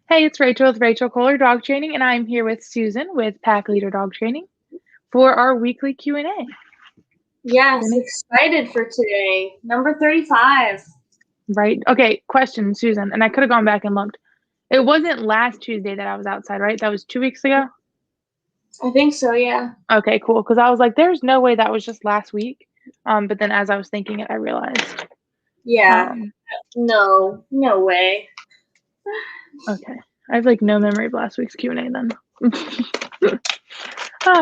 Hey, it's Rachel with Rachel Kohler Dog Training, and I'm here with Susan with Pack Leader Dog Training for our weekly Q&A. Yes, excited for today. Number 35. Right. Okay, question, Susan, and I could have gone back and looked. It wasn't last Tuesday that I was outside, right? That was 2 weeks ago? I think so, yeah. Okay, cool, because I was like, there's no way that was just last week. But then as I was thinking it, I realized. Yeah. No way. Okay. I have like no memory of last week's Q&A then.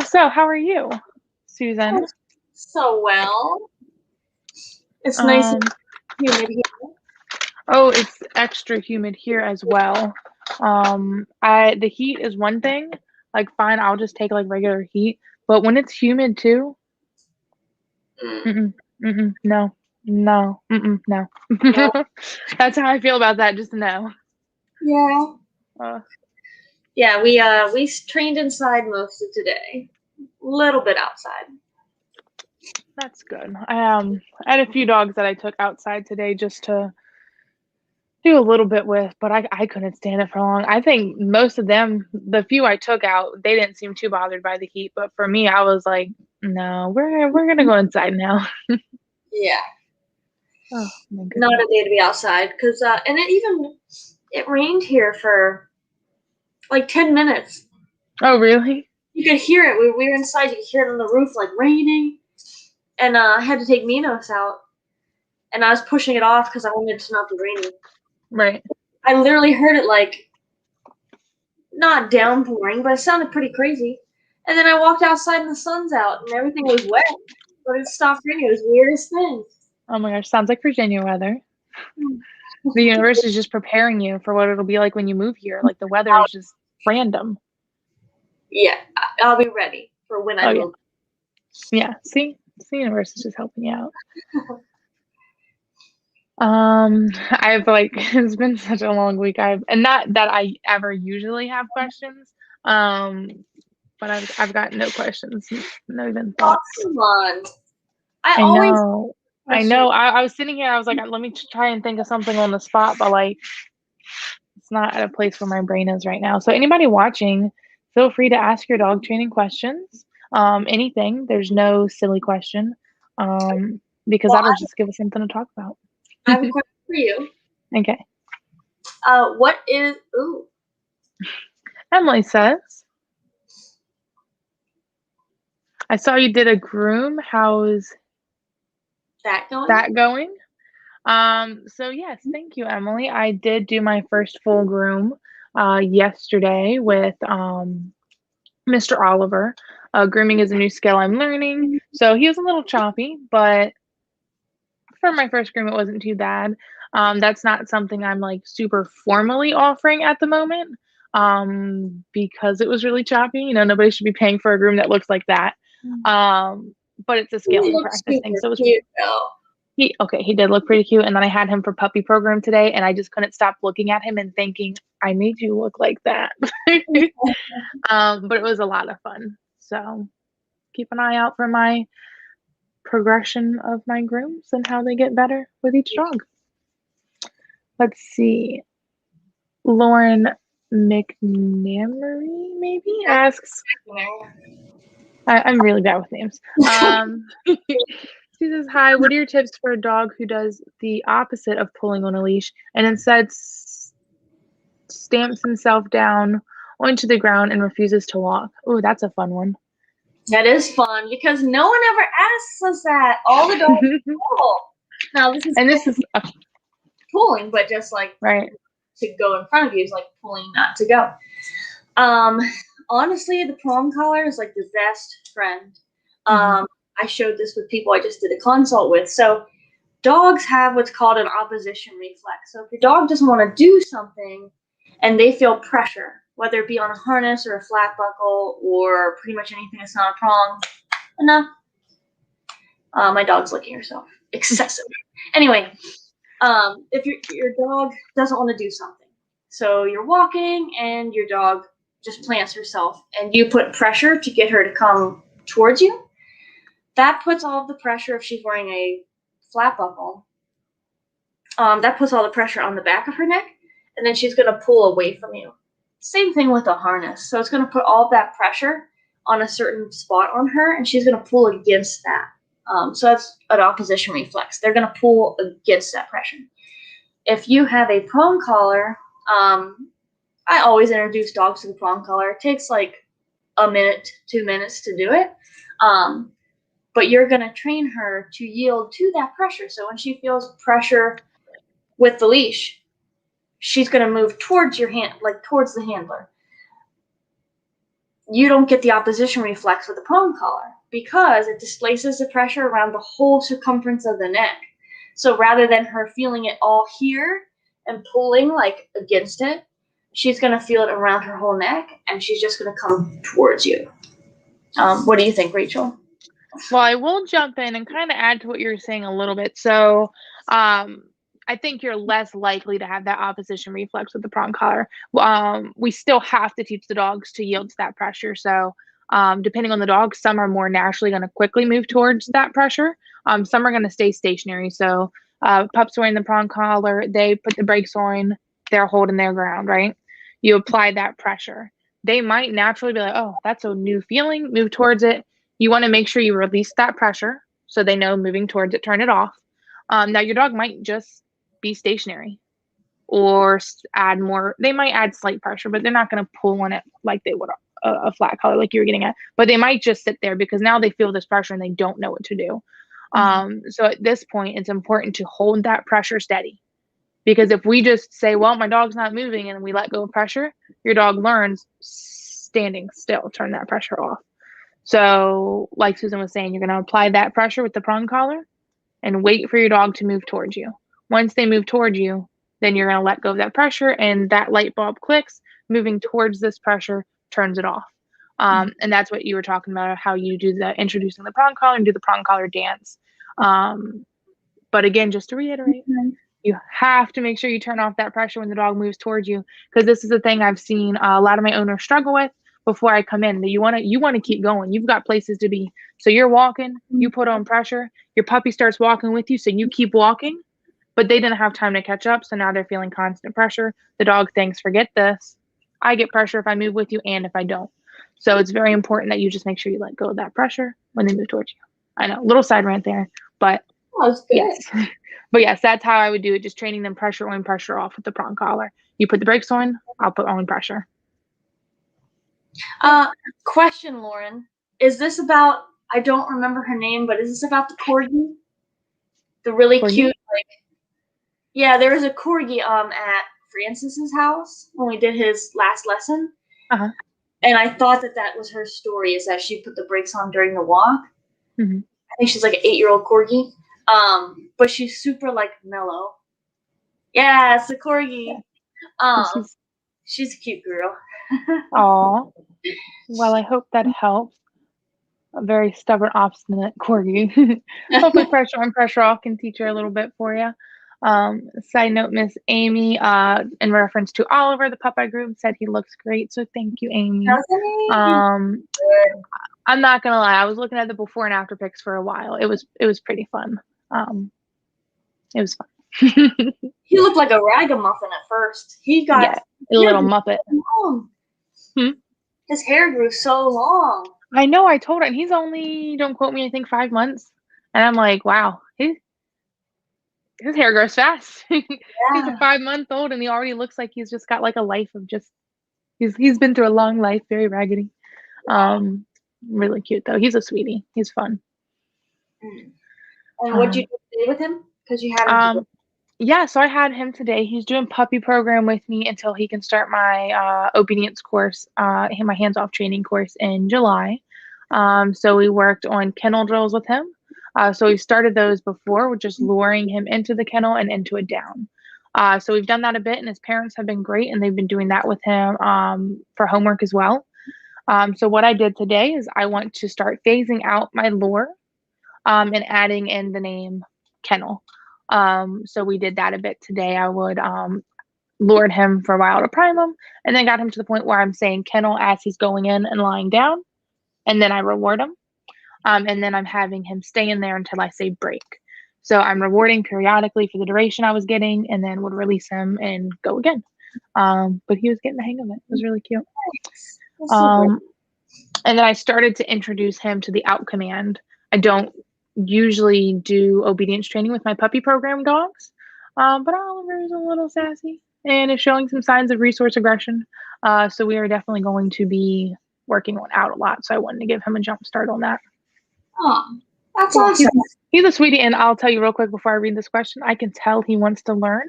So how are you, Susan? So well. It's nice and humid here. Oh, it's extra humid here as well. The heat is one thing. Like, fine, I'll just take like regular heat. But when it's humid too, no, no, no. No. That's how I feel about that. Just no. Yeah. Yeah, we trained inside most of today. A little bit outside. That's good. I had a few dogs that I took outside today just to do a little bit with, but I couldn't stand it for long. I think most of them, the few I took out, they didn't seem too bothered by the heat. But for me, I was like, no, we're gonna go inside now. Yeah. Oh my goodness. Not a day to be outside because and it rained here for like 10 minutes. Oh really? You could hear it. We were inside. You could hear it on the roof, like raining. And I had to take Minos out. And I was pushing it off because I wanted it to not be raining. Right. I literally heard it like not downpouring, but it sounded pretty crazy. And then I walked outside and the sun's out and everything was wet, but it stopped raining. It was the weirdest thing. Oh my gosh, sounds like Virginia weather. The universe is just preparing you for what it'll be like when you move here. Like the weather is just random. Yeah, I'll be ready for when I move. Yeah, see, the universe is just helping you out. I've like it's been such a long week. And not that I ever usually have questions. But I've got no questions, no even thoughts. Oh, come on. I know. I was sitting here. I was like, let me try and think of something on the spot, but like, it's not at a place where my brain is right now. So anybody watching, feel free to ask your dog training questions. Anything. There's no silly question. Because that'll just give us something to talk about. I have a question for you. Okay. What is Emily says, I saw you did a groom. How's that going? So yes, thank you, Emily. I did do my first full groom yesterday with Mr. Oliver. Grooming is a new skill I'm learning. So he was a little choppy, but for my first groom, it wasn't too bad. That's not something I'm like super formally offering at the moment because it was really choppy. You know, nobody should be paying for a groom that looks like that. But it's a skill I'm practicing. So it was cute though. He did look pretty cute. And then I had him for puppy program today, and I just couldn't stop looking at him and thinking, I need you to look like that. But it was a lot of fun. So keep an eye out for my progression of my grooms and how they get better with each dog. Let's see. Lauren McNamery maybe asks. I'm really bad with names. She says, hi, what are your tips for a dog who does the opposite of pulling on a leash and instead stamps himself down onto the ground and refuses to walk? Oh, that's a fun one. That is fun because no one ever asks us that. All the dogs pull. Now this is pulling, but just like right to go in front of you is like pulling not to go. Honestly, the prong collar is like the best friend. I showed this with people I just did a consult with. So dogs have what's called an opposition reflex. So if your dog doesn't want to do something and they feel pressure, whether it be on a harness or a flat buckle or pretty much anything that's not a prong, enough. My dog's licking herself excessively. Anyway, if your dog doesn't want to do something, so you're walking and your dog just plants herself and you put pressure to get her to come towards you, that puts all of the pressure, if she's wearing a flat buckle, that puts all the pressure on the back of her neck, and then she's going to pull away from you. Same thing with a harness. So it's going to put all that pressure on a certain spot on her, and she's going to pull against that. So that's an opposition reflex. They're going to pull against that pressure. If you have a prong collar, I always introduce dogs to the prong collar. It takes like a minute, 2 minutes to do it. But you're going to train her to yield to that pressure. So when she feels pressure with the leash, she's going to move towards your hand, like towards the handler. You don't get the opposition reflex with the prong collar because it displaces the pressure around the whole circumference of the neck. So rather than her feeling it all here and pulling like against it, she's going to feel it around her whole neck, and she's just going to come towards you. What do you think, Rachel? Well, I will jump in and kind of add to what you're saying a little bit. So, I think you're less likely to have that opposition reflex with the prong collar. We still have to teach the dogs to yield to that pressure. So, depending on the dog, some are more naturally going to quickly move towards that pressure. Some are going to stay stationary. So, pups wearing the prong collar, they put the brakes on, they're holding their ground, right? You apply that pressure. They might naturally be like, oh, that's a new feeling, move towards it. You want to make sure you release that pressure so they know moving towards it, turn it off. Now, your dog might just be stationary or add more. They might add slight pressure, but they're not going to pull on it like they would a flat collar, like you were getting at. But they might just sit there because now they feel this pressure and they don't know what to do. So at this point, it's important to hold that pressure steady. Because if we just say, well, my dog's not moving, and we let go of pressure, your dog learns standing still, turn that pressure off. So like Susan was saying, you're going to apply that pressure with the prong collar and wait for your dog to move towards you. Once they move towards you, then you're going to let go of that pressure, and that light bulb clicks. Moving towards this pressure turns it off. And that's what you were talking about, how you do the introducing the prong collar and do the prong collar dance. But again, just to reiterate, you have to make sure you turn off that pressure when the dog moves towards you, because this is the thing I've seen a lot of my owners struggle with before I come in. That you want to keep going. You've got places to be. So you're walking, you put on pressure, your puppy starts walking with you, so you keep walking, but they didn't have time to catch up, so now they're feeling constant pressure. The dog thinks, forget this. I get pressure if I move with you and if I don't. So it's very important that you just make sure you let go of that pressure when they move towards you. I know, little side rant there, but yes. But yes, that's how I would do it, just training them pressure on, pressure off with the prong collar. You put the brakes on, I'll put on pressure. Question, Lauren. Is this about, I don't remember her name, but is this about the corgi? The really cute, like, yeah, there was a corgi at Francis's house when we did his last lesson. And I thought that was her story, is that she put the brakes on during the walk. I think she's like an 8-year-old corgi. But she's super like mellow. Yeah, it's a corgi. She's a cute girl. Aw. Well, I hope that helps. A very stubborn, obstinate corgi. Hopefully pressure on, pressure off can teach her a little bit for you. Side note, Miss Amy, in reference to Oliver, the pup I groomed, said he looks great. So thank you, Amy. I'm not gonna lie, I was looking at the before and after pics for a while. It was pretty fun. It was fun. He looked like a ragamuffin at first. He got a little muppet. His hair grew so long. I know. I told her, and he's only, don't quote me, I think 5 months. And I'm like, wow, his hair grows fast. He's a 5-month-old, and he already looks like he's just got like a life of just. He's been through a long life, very raggedy. Really cute though. He's a sweetie. He's fun. And what'd you do today with him? Because you had him. Yeah, so I had him today. He's doing puppy program with me until he can start my obedience course, my hands-off training course in July. So we worked on kennel drills with him. So we started those before, with just luring him into the kennel and into a down. So we've done that a bit, and his parents have been great, and they've been doing that with him for homework as well. So what I did today is I want to start phasing out my lure and adding in the name kennel. So we did that a bit today. I would lured him for a while to prime him, and then got him to the point where I'm saying kennel as he's going in and lying down, and then I reward him. And then I'm having him stay in there until I say break. So I'm rewarding periodically for the duration I was getting, and then would release him and go again. But he was getting the hang of it. It was really cute. That's so great. And then I started to introduce him to the out command. I don't usually do obedience training with my puppy program dogs, but Oliver is a little sassy and is showing some signs of resource aggression. So we are definitely going to be working on out a lot. So I wanted to give him a jump start on that. Oh, that's Yeah, awesome. he's a sweetie, and I'll tell you real quick before I read this question, I can tell he wants to learn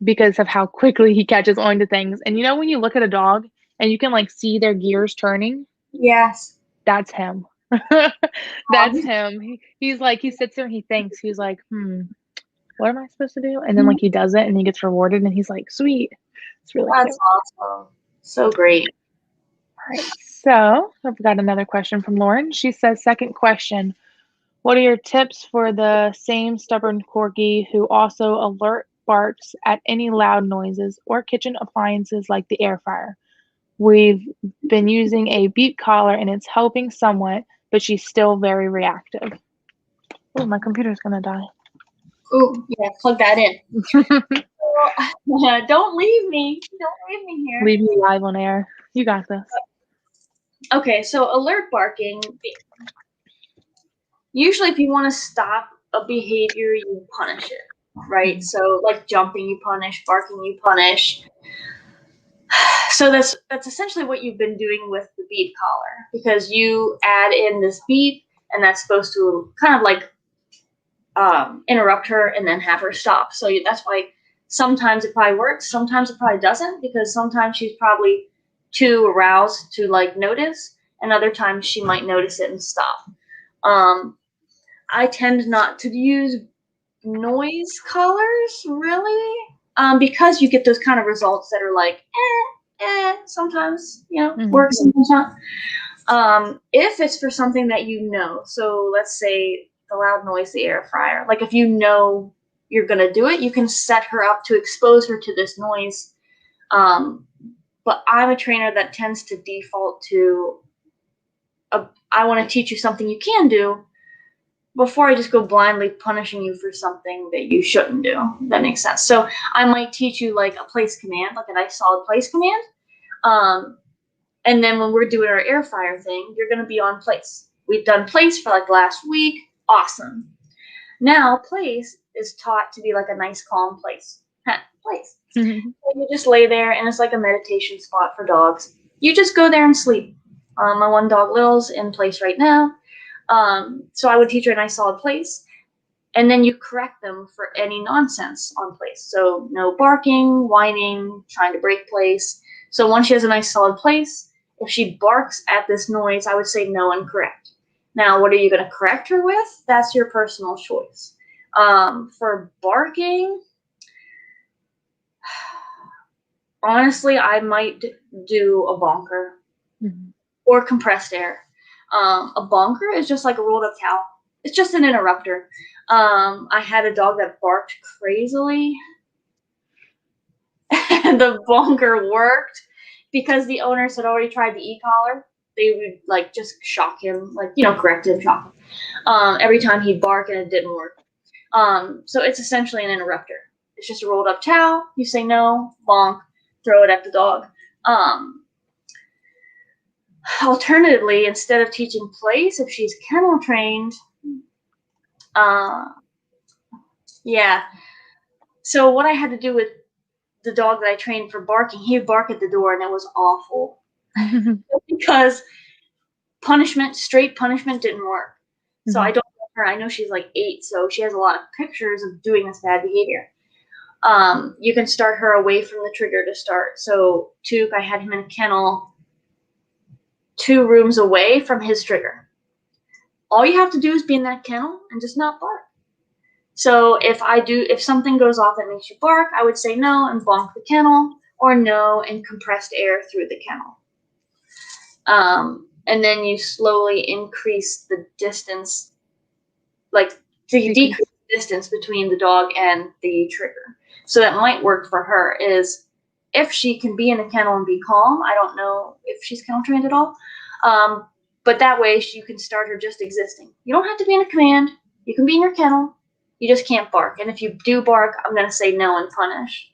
because of how quickly he catches on to things. And you know when you look at a dog and you can like see their gears turning? Yes. That's him. That's him. He's like he sits there and he thinks. He's like, what am I supposed to do? And then like he does it and he gets rewarded and he's like, sweet. It's really That's cute. awesome. So great. All right. So I've got another question from Lauren. She says, second question. What are your tips for the same stubborn corgi who also alert barks at any loud noises or kitchen appliances like the air fryer? We've been using a beat collar and it's helping somewhat, but she's still very reactive. Oh, my computer's gonna die. Oh, yeah, plug that in. Don't leave me. Don't leave me here. Leave me live on air. You got this. Okay, so alert barking. Usually, if you want to stop a behavior, you punish it, right? So, like jumping, you punish; barking, you punish. So that's essentially what you've been doing with the beat collar, because you add in this beat, and that's supposed to kind of like interrupt her and then have her stop. So that's why sometimes it probably works, sometimes it probably doesn't, because sometimes she's probably too aroused to like notice, and other times she might notice it and stop. I tend not to use noise collars really, because you get those kind of results that are like sometimes works, sometimes not. If it's for something that so let's say the loud noise, the air fryer, like if you know you're going to do it, you can set her up to expose her to this noise. But I'm a trainer that tends to default to I want to teach you something you can do before I just go blindly punishing you for something that you shouldn't do. That makes sense. So I might teach you like a place command, like a nice solid place command. And then when we're doing our air fryer thing, you're going to be on place. We've done place for like last week. Awesome. Now place is taught to be like a nice calm place. Place. Mm-hmm. So you just lay there and it's like a meditation spot for dogs. You just go there and sleep. My one dog Lil's in place right now. So I would teach her a nice solid place, and then you correct them for any nonsense on place. So no barking, whining, trying to break place. So once she has a nice solid place, if she barks at this noise, I would say no and correct. Now, what are you going to correct her with? That's your personal choice. For barking, honestly, I might do a bonker or compressed air. A bonker is just like a rolled up towel. It's just an interrupter. I had a dog that barked crazily, and the bonker worked because the owners had already tried the e-collar. They would like just shock him, like correct him, shock him every time he'd bark, and it didn't work. So it's essentially an interrupter. It's just a rolled up towel. You say no, bonk, throw it at the dog. Alternatively, instead of teaching place, if she's kennel trained, so what I had to do with the dog that I trained for barking, he would bark at the door, and it was awful because straight punishment didn't work. So I don't know her. I know she's like 8, so she has a lot of pictures of doing this bad behavior. You can start her away from the trigger to start. So Took, I had him in a kennel 2 rooms away from his trigger. All you have to do is be in that kennel and just not bark. So if something goes off that makes you bark, I would say no and bonk the kennel, or no and compressed air through the kennel. And then you slowly increase the distance, you decrease the distance between the dog and the trigger. So that might work for her is if she can be in a kennel and be calm. I don't know if she's kennel trained at all. But that way you can start her just existing. You don't have to be in a command. You can be in your kennel. You just can't bark. And if you do bark, I'm going to say no and punish.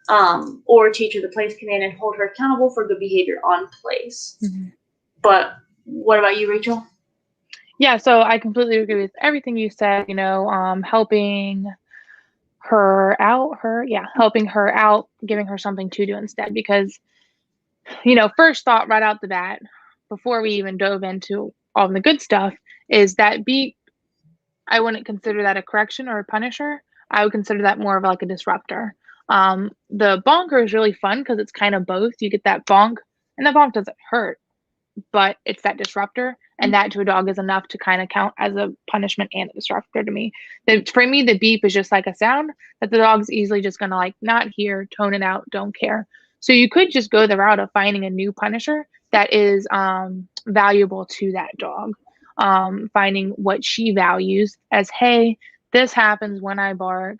or a teacher of the place come in and hold her accountable for good behavior on place. Mm-hmm. But what about you, Rachel? Yeah, so I completely agree with everything you said, helping helping her out, giving her something to do instead. Because, first thought right out the bat, before we even dove into all the good stuff, is that beep, I wouldn't consider that a correction or a punisher. I would consider that more of like a disruptor. The bonker is really fun because it's kind of both. You get that bonk, and that bonk doesn't hurt, but it's that disruptor, and that to a dog is enough to kind of count as a punishment and a disruptor to me. For me, the beep is just like a sound that the dog's easily just gonna like not hear, tone it out, don't care. So you could just go the route of finding a new punisher that is valuable to that dog. Finding what she values as, hey, this happens when I bark.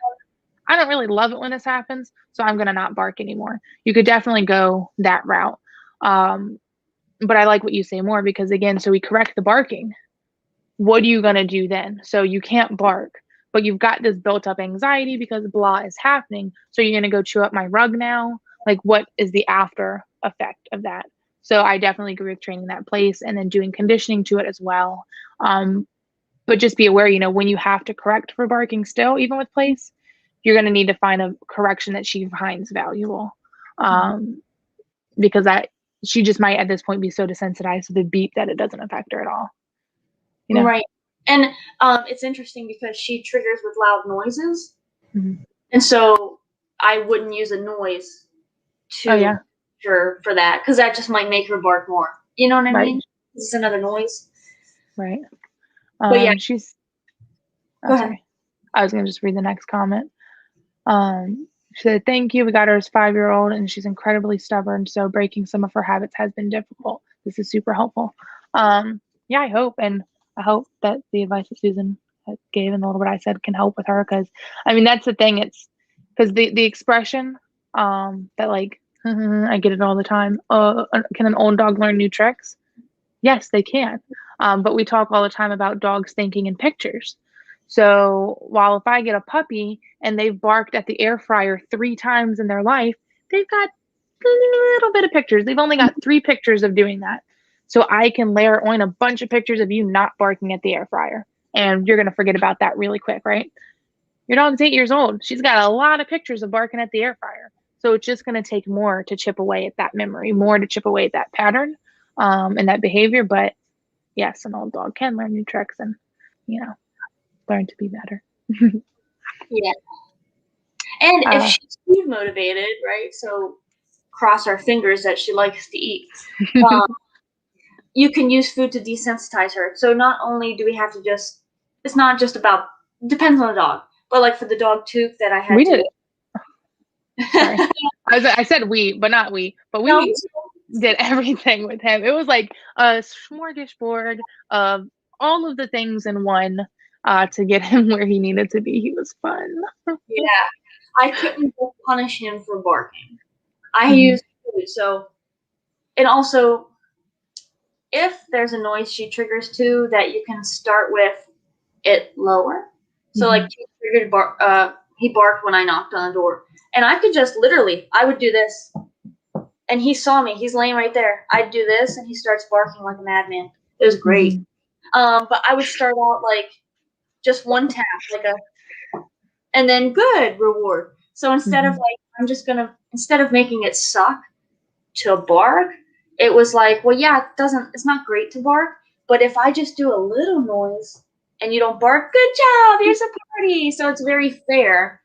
I don't really love it when this happens, so I'm gonna not bark anymore. You could definitely go that route. But I like what you say more because, again, so we correct the barking. What are you going to do then? So you can't bark, but you've got this built up anxiety because blah is happening. So you're going to go chew up my rug now? Like, what is the after effect of that? So I definitely agree with training that place and then doing conditioning to it as well. But just be aware, when you have to correct for barking still, even with place, you're going to need to find a correction that she finds valuable. Because she just might at this point be so desensitized to the beep that it doesn't affect her at all. Right. And it's interesting because she triggers with loud noises. Mm-hmm. And so I wouldn't use a noise to for that because that just might make her bark more. You know what I mean? This is another noise. Right. But yeah. Go ahead. Sorry. I was going to just read the next comment. She said, thank you. We got her as 5-year-old and she's incredibly stubborn. So breaking some of her habits has been difficult. This is super helpful. Yeah, I hope. And I hope that the advice that Susan gave and a little bit I said can help with her. Cause that's the thing. It's because the expression, that like, I get it all the time. Can an old dog learn new tricks? Yes, they can. But we talk all the time about dogs thinking in pictures. So while if I get a puppy and they've barked at the air fryer 3 times in their life, they've got a little bit of pictures. They've only got 3 pictures of doing that. So I can layer on a bunch of pictures of you not barking at the air fryer. And you're going to forget about that really quick, right? Your dog's 8 years old. She's got a lot of pictures of barking at the air fryer. So it's just going to take more to chip away at that memory, more to chip away at that pattern and that behavior. But yes, an old dog can learn new tricks and, learn to be better. Yeah. And if she's food motivated, right? So cross our fingers that she likes to eat. You can use food to desensitize her. So not only do we have to it's not just about, depends on the dog. But like for the dog Took that I had did it. Sorry. I said we, but not we. But we did everything with him. It was like a smorgasbord of all of the things in one to get him where he needed to be. He was fun. Yeah. I couldn't punish him for barking. I used food. So, and also, if there's a noise she triggers to that you can start with it lower. So like he triggered he barked when I knocked on the door. And I could just I would do this. And he saw me. He's laying right there. I'd do this and he starts barking like a madman. It was great. But I would start out like just one tap, and then good reward. So instead of instead of making it suck to bark, it was like, well, yeah, it's not great to bark, but if I just do a little noise and you don't bark, good job, here's a party. So it's very fair.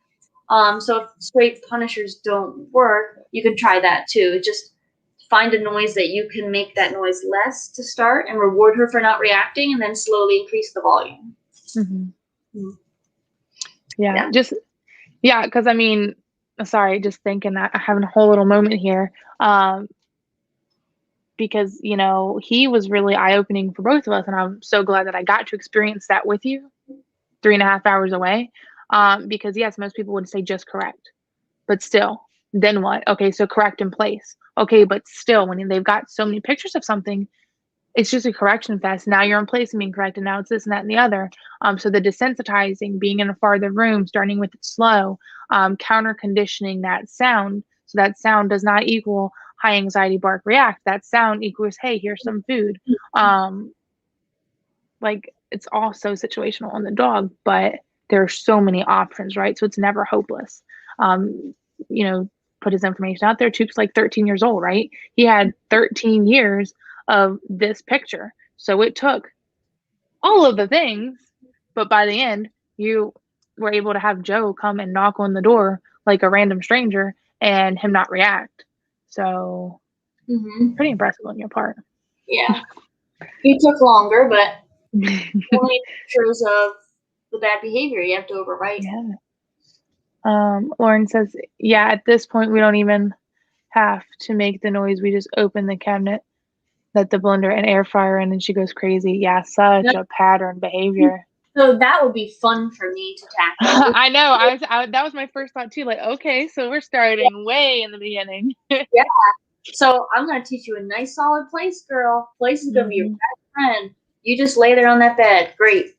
So if straight punishers don't work, you can try that too. Just find a noise that you can make that noise less to start and reward her for not reacting and then slowly increase the volume. Yeah, because sorry, just thinking that I'm having a whole little moment here. Because, he was really eye-opening for both of us. And I'm so glad that I got to experience that with you 3.5 hours away. Because yes, most people would say just correct, but still, then what? Okay, so correct in place. Okay, but still, when they've got so many pictures of something, it's just a correction fest. Now you're in place and being corrected. Now it's this and that and the other. So the desensitizing, being in a farther room, starting with it slow, counter conditioning that sound. So that sound does not equal high anxiety bark react. That sound equals, hey, here's some food. Like it's all so situational on the dog, but there are so many options, right? So it's never hopeless. You know, put his information out there. Toop's like 13 years old, right? He had 13 years of this picture. So it took all of the things, but by the end, you were able to have Joe come and knock on the door like a random stranger and him not react. So pretty impressive on your part. Yeah. It took longer, but only pictures of the bad behavior you have to overwrite. Yeah. Lauren says, yeah, at this point, we don't even have to make the noise. We just open the cabinet, let the blender and air fryer in, and she goes crazy. Yeah, such a pattern behavior. So that would be fun for me to tackle. I know. That was my first thought too. Like, okay, so we're starting way in the beginning. Yeah. So I'm going to teach you a nice solid place, girl. Place is going to be your best friend. You just lay there on that bed. Great.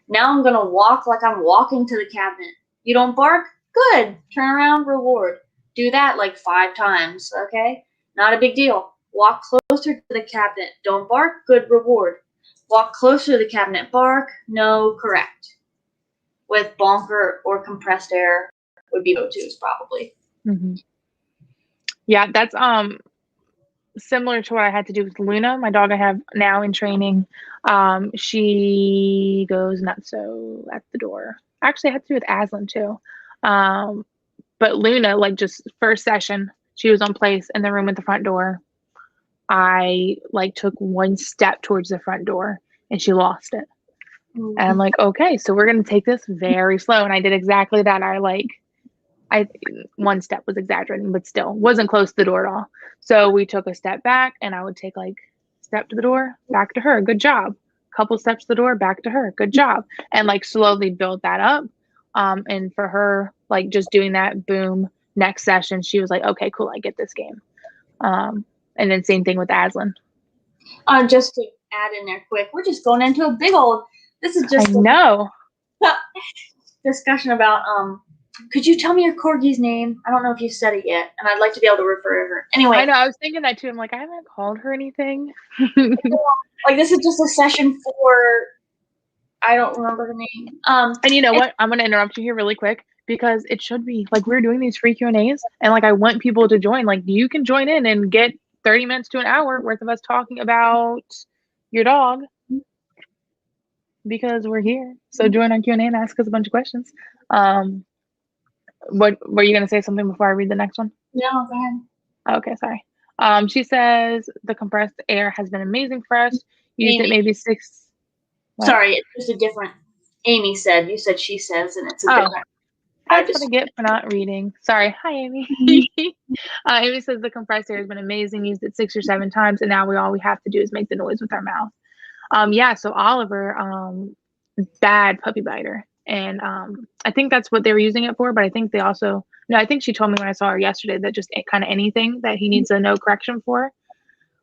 Now I'm going to walk like I'm walking to the cabinet. You don't bark? Good. Turn around, reward. Do that like 5 times, okay? Not a big deal. Walk closer to the cabinet. Don't bark? Good, reward. Walk closer to the cabinet. Bark? No, correct. With bonker or compressed air would be go-tos probably. Yeah, that's similar to what I had to do with Luna, my dog I have now in training. She goes nuts so at the door. Actually, I had to do with Aslan too. But Luna, like just first session, she was on place in the room at the front door. I like took one step towards the front door and she lost it. And I'm like, okay, so we're gonna take this very slow. And I did exactly that. I one step was exaggerating, but still wasn't close to the door at all. So we took a step back and I would take like step to the door, back to her, good job. Couple steps to the door, back to her, good job. And like slowly build that up. And for her, like just doing that, boom, next session, she was like, okay, cool, I get this game. And then same thing with Aslan. Just to add in there quick, we're just going into a big old, this is just a discussion about, could you tell me your corgi's name? I don't know if you said it yet, and I'd like to be able to refer to her. Anyway. I know, I was thinking that too. I'm like, I haven't called her anything. Like, this is just a session for, I don't remember her name. And you know what? I'm going to interrupt you here really quick because it should be, like, we're doing these free Q&As, and, like, I want people to join. Like, you can join in and get 30 minutes to an hour worth of us talking about your dog because we're here. So join our Q&A and ask us a bunch of questions. What were you going to say something before I read the next one? No, go ahead. Okay, sorry. She says the compressed air has been amazing for us. Used it maybe 6. What? Sorry, it's just a different. Amy said. You said she says, and it's a different. That's what I get for not reading. Sorry. Hi, Amy. Amy says the compressed air has been amazing. Used it 6 or 7 times, and now all we have to do is make the noise with our mouth. Yeah. So Oliver, bad puppy biter. And I think that's what they were using it for, but I think they also, no, I think she told me when I saw her yesterday that just kind of anything that he needs a no correction for.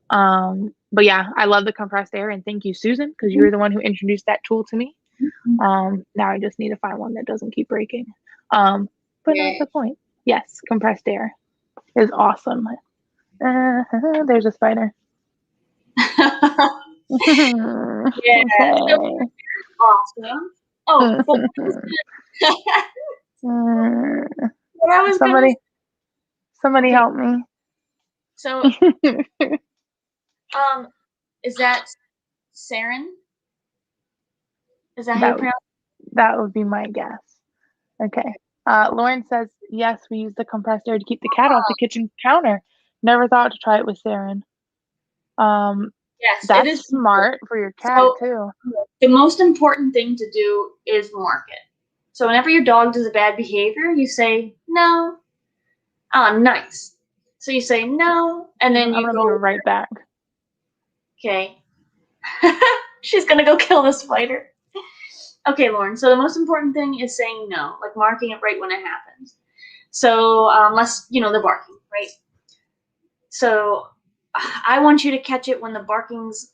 But yeah, I love the compressed air, and thank you, Susan, because you were the one who introduced that tool to me. Now I just need to find one that doesn't keep breaking. But that's the point. Yes, compressed air is awesome. There's a spider. Yeah, okay. Awesome. Oh, what I was somebody help me. So, is that Saren? Is that how you pronounce it? That would be my guess. Okay. Lauren says, yes, we use the compressed air to keep the cat off the kitchen counter. Never thought to try it with Saren. Yes, that's it is smart for your cat too. The most important thing to do is mark it. So whenever your dog does a bad behavior, you say no. Nice. So you say no, and then you go right back. Okay. She's gonna go kill the spider. Okay, Lauren. So the most important thing is saying no, like marking it right when it happens. So unless the barking, right? So I want you to catch it when the barking's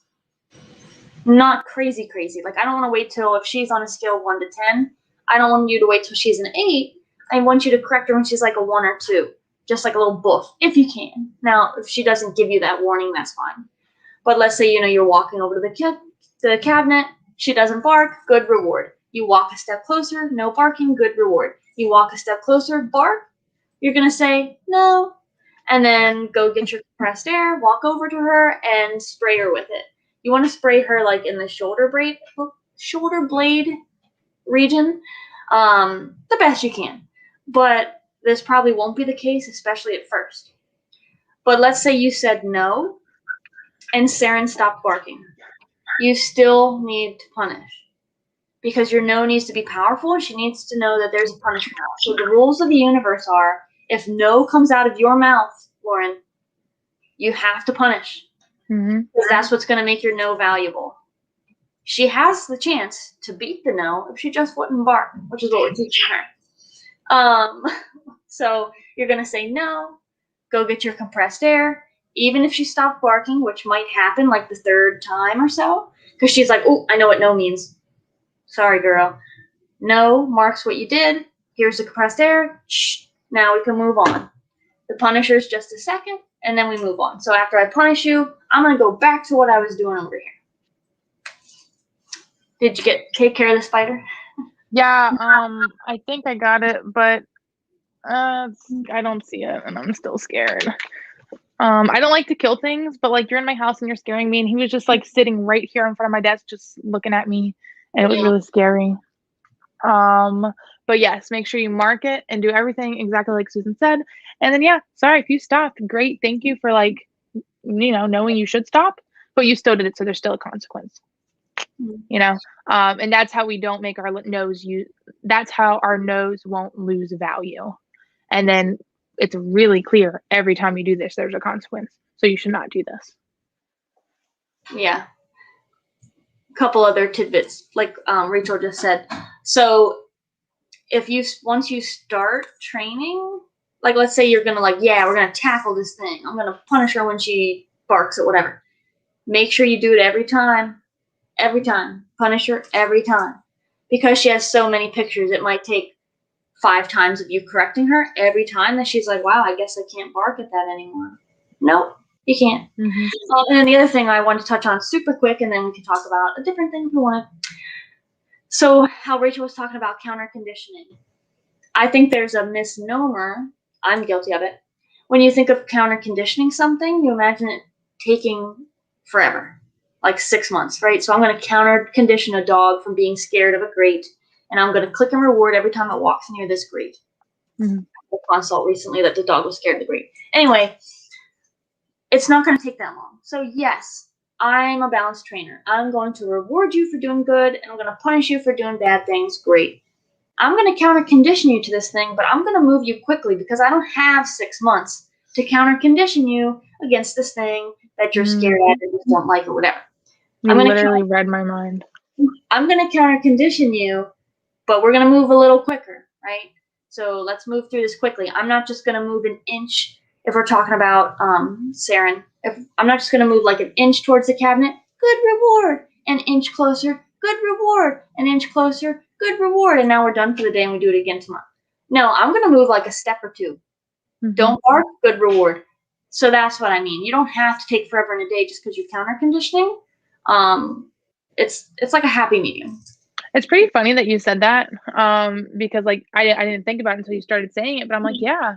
not crazy. Like, I don't want to wait till, if she's on a scale of 1 to 10, I don't want you to wait till she's an 8. I want you to correct her when she's like a 1 or 2, just like a little boof, if you can. Now, if she doesn't give you that warning, that's fine. But let's say, you're walking over to the cabinet, she doesn't bark, good reward. You walk a step closer, no barking, good reward. You walk a step closer, bark, you're going to say no, and then go get your compressed air, walk over to her, and spray her with it. You want to spray her like in the shoulder blade region, the best you can. But this probably won't be the case, especially at first. But let's say you said no, and Saren stopped barking. You still need to punish, because your no needs to be powerful, and she needs to know that there's a punishment. So the rules of the universe are, if no comes out of your mouth, Lauren, you have to punish. Because that's what's going to make your no valuable. She has the chance to beat the no if she just wouldn't bark, which is what we're teaching her. So you're going to say no, go get your compressed air, even if she stopped barking, which might happen like the 3rd time or so, because she's like, oh, I know what no means. Sorry, girl. No marks what you did. Here's the compressed air. Shh. Now we can move on. The punisher's just a second, and then we move on. So after I punish you, I'm going to go back to what I was doing over here. Did you take care of the spider? Yeah, I think I got it, but I don't see it, and I'm still scared. I don't like to kill things, but like, you're in my house and you're scaring me, and he was just like sitting right here in front of my desk, just looking at me, and it was really scary. But yes, make sure you mark it and do everything exactly like Susan said. And then, yeah, sorry if you stopped. Great. Thank you for like, knowing you should stop, but you still did it. So there's still a consequence, and that's how we don't make our nose that's how our nose won't lose value. And then it's really clear every time you do this, there's a consequence. So you should not do this. Yeah. Couple other tidbits, like Rachel just said. So once you start training, like let's say you're gonna we're gonna tackle this thing. I'm gonna punish her when she barks or whatever. Make sure you do it every time. Every time. Punish her every time. Because she has so many pictures, it might take 5 times of you correcting her every time that she's like, wow, I guess I can't bark at that anymore. Nope. You can't. And then the other thing I want to touch on super quick, and then we can talk about a different thing if you want. So how Rachel was talking about counter conditioning. I think there's a misnomer. I'm guilty of it. When you think of counter conditioning something, you imagine it taking forever, like 6 months, right? So I'm going to counter condition a dog from being scared of a grate, and I'm going to click and reward every time it walks near this grate. A consult recently that the dog was scared of the grate. Anyway, it's not going to take that long. So yes, I'm a balanced trainer. I'm going to reward you for doing good, and I'm going to punish you for doing bad things. Great. I'm going to counter condition you to this thing, but I'm going to move you quickly because I don't have 6 months to counter condition you against this thing that you're scared at and just don't like or whatever. You literally read my mind. I'm going to counter condition you, but we're going to move a little quicker, right? So let's move through this quickly. I'm not just going to move an inch. If we're talking about Saren, I'm not just going to move like an inch towards the cabinet, good reward, an inch closer, good reward, an inch closer, good reward, and now we're done for the day and we do it again tomorrow. No, I'm going to move like a step or 2. Don't bark, good reward. So that's what I mean. You don't have to take forever in a day just because you're counter conditioning. It's like a happy medium. It's pretty funny that you said that, because like I didn't think about it until you started saying it, but I'm like, yeah,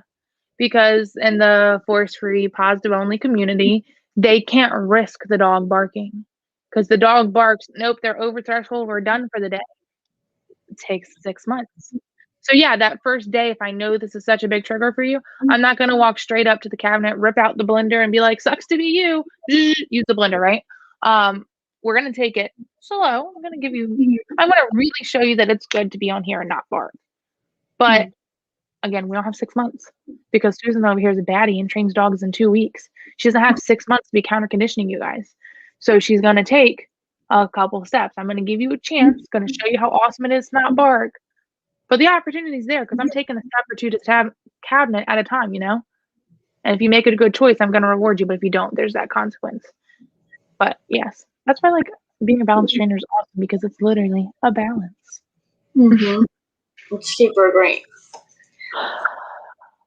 because in the force-free, positive-only community, they can't risk the dog barking, because the dog barks, nope, they're over threshold, we're done for the day. It takes 6 months. So yeah, that first day, if I know this is such a big trigger for you, I'm not going to walk straight up to the cabinet, rip out the blender, and be like, sucks to be you. Use the blender, right? We're going to take it slow. I'm going to really show you that it's good to be on here and not bark. But again, we don't have 6 months, because Susan over here is a baddie and trains dogs in 2 weeks. She doesn't have 6 months to be counter conditioning you guys. So she's going to take a couple steps. I'm going to give you a chance, going to show you how awesome it is to not bark. But the opportunity is there, because I'm taking a step or 2 to the cabinet at a time, And if you make it a good choice, I'm going to reward you. But if you don't, there's that consequence. But yes, that's why like being a balanced trainer is awesome, because it's literally a balance. It's super great.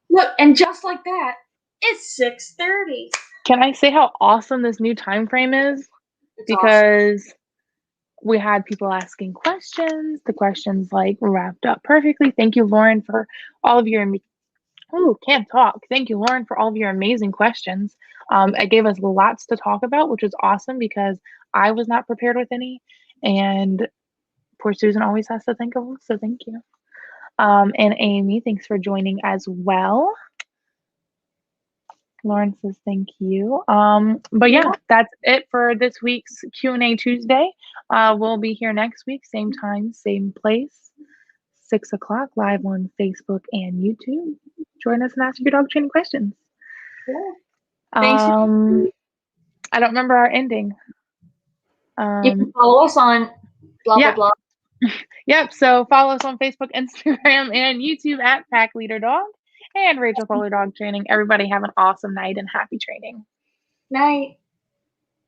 Look, and just like that, it's 6:30. Can I say how awesome this new time frame is? It's awesome. Because we had people asking questions. The questions like wrapped up perfectly. Thank you, Lauren, for all of your oh, can't talk. Thank you, Lauren, for all of your amazing questions. It gave us lots to talk about, which was awesome because I was not prepared with any, and poor Susan always has to think of them. So thank you. And Amy, thanks for joining as well. Lauren says thank you. But yeah, that's it for this week's Q&A Tuesday. We'll be here next week, same time, same place, 6 o'clock, live on Facebook and YouTube. Join us and ask your dog training questions. Yeah. Thanks. I don't remember our ending. You can follow us on blah, yeah. blah, blah. Yep. So follow us on Facebook, Instagram, and YouTube at Pack Leader Dog and Rachel Fuller Dog Training. Everybody have an awesome night and happy training. Night.